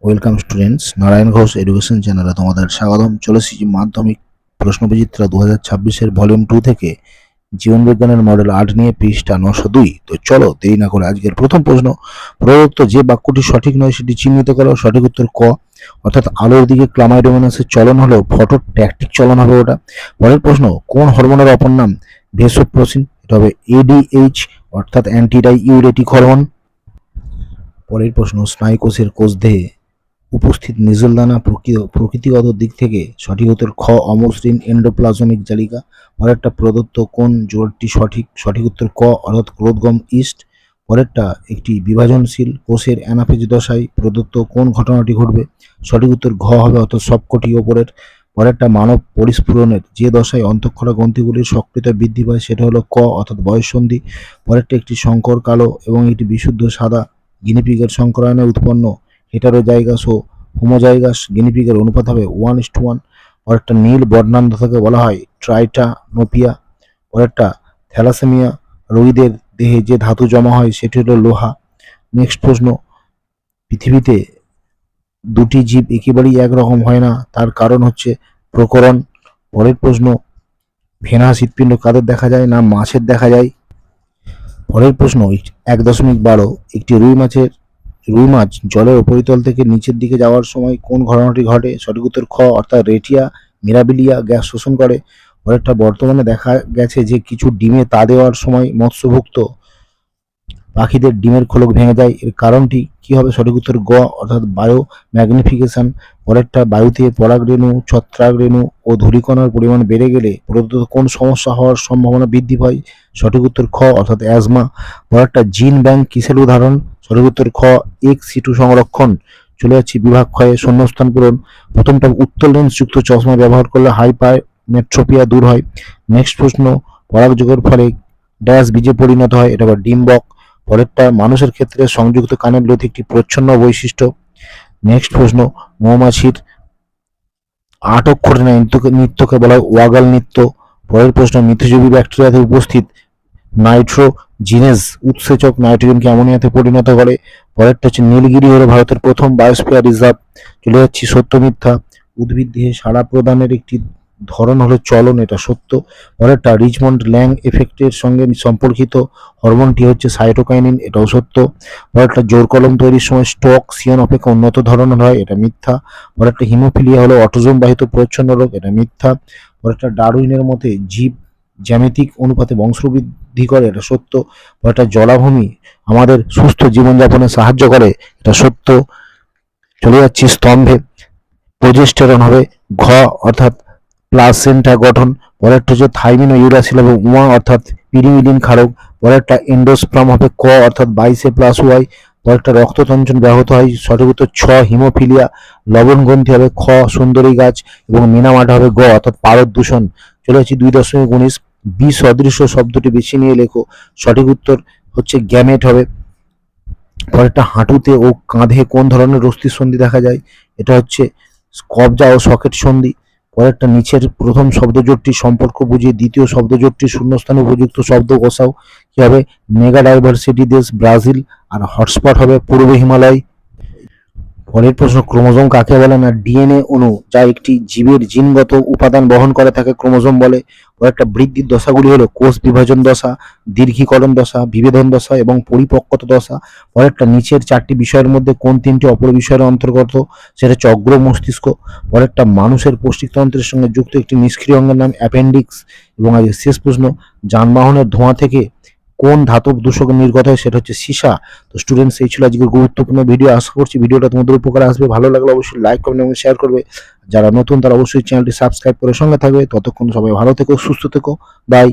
Welcome students, Narayan Ghosh education চ্যানেলে তোমাদের স্বাগতম। চলে এসেছি মাধ্যমিক প্রশ্নবিচিত্রা 2026-এর ভলিউম 2 থেকে জীবন বিজ্ঞানের মডেল 8 নিয়ে পৃষ্ঠা 902। তো চলো দেরি না করে আজকের প্রথম প্রশ্ন। প্রদত্ত যে বাক্যটি সঠিক নয় সেটি চিহ্নিত করো। সঠিক উত্তর ক, অর্থাৎ আলোর দিকে ক্লামাইডোমোনাসের চলন হলেও ফটোট্যাকটিক চলন হবে ওটা। পরের প্রশ্ন, কোন হরমোনের অপর নাম ভেসোপ্রেসিন? এটা হবে এডিএইচ, অর্থাৎ অ্যান্টিডাই ইউরেটিক হরমোন। পরের প্রশ্ন, স্নায়ুকোষের কোষদেহে উপস্থিত নিজলদানা প্রকৃতিগত দিক থেকে সঠিক উত্তর খ, অমসৃণ এন্ডোপ্লাজমিক জালিকা। পরেরটা, প্রদত্ত কোন জোড়টি সঠিক? সঠিক উত্তর ক, অর্থাৎ ক্লোথগম ইস্ট। পরেরটা, একটি বিভাজনশীল কোষের অ্যানাফেজ দশায় প্রদত্ত কোন ঘটনাটি ঘটবে? সঠিক উত্তর ঘ হবে, অর্থাৎ সবকটি ওপরের। পরেরটা, মানব পরিস্ফুরণের যে দশায় অন্তঃক্ষরা গ্রন্থিগুলির সক্রিয়তা বৃদ্ধি পায় সেটা হলো ক, অর্থাৎ বয়ঃসন্ধি। পরেরটা, একটি সংকর কালো এবং একটি বিশুদ্ধ সাদা গিনিপিগের সংকরায়নে উৎপন্ন হেটারোজাইগাস ও হোমোজাইগাস গিনিপিগের অনুপাত হবে 1:1। পরেরটা, নীল বর্ণান্ধতাকে বলা হয় ট্রাইটানোপিয়া। পরেরটা, থ্যালাসেমিয়া রোগীদের দেহে যে ধাতু জমা হয় সেটি হলো লোহা। নেক্সট প্রশ্ন, পৃথিবীতে দুটি জীব একেবারেই একরকম হয় না, তার কারণ হচ্ছে প্রকরণ। পরের প্রশ্ন, ভেনাস হৃৎপিণ্ড কাদের দেখা যায়? না মাছের দেখা যায়। পরের প্রশ্ন, 1.12, একটি রুই মাছ জলের উপরিতল থেকে নিচের দিকে যাওয়ার সময় কোন ঘটনাটি ঘটে? সঠিক উত্তর খ, অর্থাৎ রেটিয়া মিরাবিলিয়া গ্যাস শোষণ করে। পরেরটা, বর্তমানে দেখা গেছে যে কিছু ডিমে তা দেওয়ার সময় মৎস্যভুক্ত পাখিদের ডিমের খোলক ভেঙে যায়, এর কারণটি কি হবে? সঠিক উত্তর গ, অর্থাৎ বায়ো ম্যাগনিফিকেশন। পরেরটা, বায়ুতে পরাগরেণু, ছত্রাকরেণু ও ধূলিকণার পরিমাণ বেড়ে গেলে প্রদত্ত কোন সমস্যা হওয়ার সম্ভাবনা বৃদ্ধি পায়? সঠিক উত্তর খ, অর্থাৎ অ্যাজমা। পরেরটা, জিন ব্যাংক কিসের উদাহরণ? সঠিক উত্তর খ, এক্স সিটু সংরক্ষণ। চলে যাচ্ছি বিভাগ ক্ষয়ে, শূন্যস্থান পূরণ। প্রথমটা, উত্তল লেন্সযুক্ত চশমা ব্যবহার করলে হাইপারমেট্রোপিয়া দূর হয়। নেক্সট প্রশ্ন, পরাগযোগের ফলে ড্যাশ বীজে পরিণত হয়? এটা আবার ডিম্বক। পরেরটা, মানুষের ক্ষেত্রে সংযুক্ত কানের লতি একটি প্রচ্ছন্ন বৈশিষ্ট্য। নেক্সট প্রশ্ন, মৌমাছির 8 অক্ষরের নৃত্যকে বলা হয় ওয়াগাল নৃত্য। পরের প্রশ্ন, মিথজীবী ব্যাকটেরিয়াতে উপস্থিত নাইট্রোজিনেজ উৎসেচক নাইট্রোজেনকে অ্যামোনিয়াতে পরিণত করে। পরেরটা হচ্ছে, নীলগিরি হলো ভারতের প্রথম বায়োস্ফিয়ার রিজার্ভ। চলে যাচ্ছি সত্য মিথ্যা। উদ্ভিদ দেহে সাড়া প্রদানের একটি ধরন হলো চলন, এটা সত্য। পরেরটা, রিচমন্ড ল্যাং এফেক্টের সঙ্গে সম্পর্কিত হরমোনটি হচ্ছে সাইটোকাইনিন, এটাও সত্য। পরেরটা, জোর কলম তৈরির সময় স্টক সিয়ন অপেক্ষা উন্নত ধরনের হয়, এটা মিথ্যা। পরেরটা, হিমোফিলিয়া হলো অটোজোম বাহিত প্রচ্ছন্ন রোগ, এটা মিথ্যা। পরেরটা, ডারউইনের মতে জীব জ্যামিতিক অনুপাতে বংশবৃদ্ধি করে, এটা সত্য। পরেরটা, জলাভূমি আমাদের সুস্থ জীবনযাপনে সাহায্য করে, এটা সত্য। চলে যাচ্ছি স্তম্ভে। প্রোজেস্টেরন হবে ঘ, অর্থাৎ প্লাসেন্টা গঠন। পরেরটা হচ্ছে থাইমিন ও ইউরাসিল হবে উমা, অর্থাৎ পিরিমিডিন ক্ষারক। পরেরটা, এন্ডোস্পার্ম হবে ক, অর্থাৎ 22A+Y। পরেরটা, রক্ততঞ্চন ব্যাহত হয়, সঠিক উত্তর ছ, হিমোফিলিয়া। লবণগ্রন্থি হবে খ, সুন্দরী গাছ। এবং মিনামাটা হবে গ, অর্থাৎ পারদ দূষণ। চলে যাচ্ছি 2.19, বিসদৃশ্য শব্দটি বেছে নিয়ে লেখো। সঠিক উত্তর হচ্ছে গ্যামেট হবে। পরেরটা, হাঁটুতে ও কাঁধে কোন ধরনের অস্থি সন্ধি দেখা যায়? এটা হচ্ছে কবজা ও সকেট সন্ধি। পরেরটা, নিচের প্রথম শব্দজোটটি সম্পর্ক বুঝিয়ে দ্বিতীয় শব্দজোটটি শূন্যস্থানে উপযুক্ত শব্দ বসাও। কি হবে? মেগা ডাইভার্সিটি দেশ ব্রাজিল, আর হটস্পট হবে পূর্ব হিমালয়। পরের প্রশ্ন, ক্রোমোজোম কাকে বলে? না ডিএনএ অণু যা একটি জীবের জিনগত উপাদান বহন করে তাকে ক্রোমোজোম বলে। পরেরটা, বৃদ্ধির দশাগুলি হলো কোষ বিভাজন দশা, দীর্ঘীকরণ দশা, বিভেদন দশা এবং পরিপক্কতা দশা। পরেরটা, নিচের 4টি বিষয়ের মধ্যে কোন 3টি অপর বিষয়ের অন্তর্গত? সেটা হচ্ছে অগ্র মস্তিষ্ক। পরেরটা, মানুষের পৌষ্টিকতন্ত্রের সঙ্গে যুক্ত একটি নিষ্ক্রিয় অঙ্গের নাম অ্যাপেন্ডিক্স। এবং আজকের শেষ প্রশ্ন, যানবাহনের ধোঁয়া থেকে কোন ধাতব দূষক নির্গত হয়? সেটা হচ্ছে সীসা। তো স্টুডেন্টস, এই ছিল আজকের গুরুত্বপূর্ণ ভিডিও। আশা করছি ভিডিওটা তোমাদের উপকারে আসবে। ভালো লাগলে অবশ্যই লাইক, কমেন্ট এবং শেয়ার করবে। যারা নতুন তারা অবশ্যই চ্যানেলটি সাবস্ক্রাইব করে সঙ্গে থাকবে। ততক্ষণ সবাই ভালো থেকো, সুস্থ থেকো। বাই।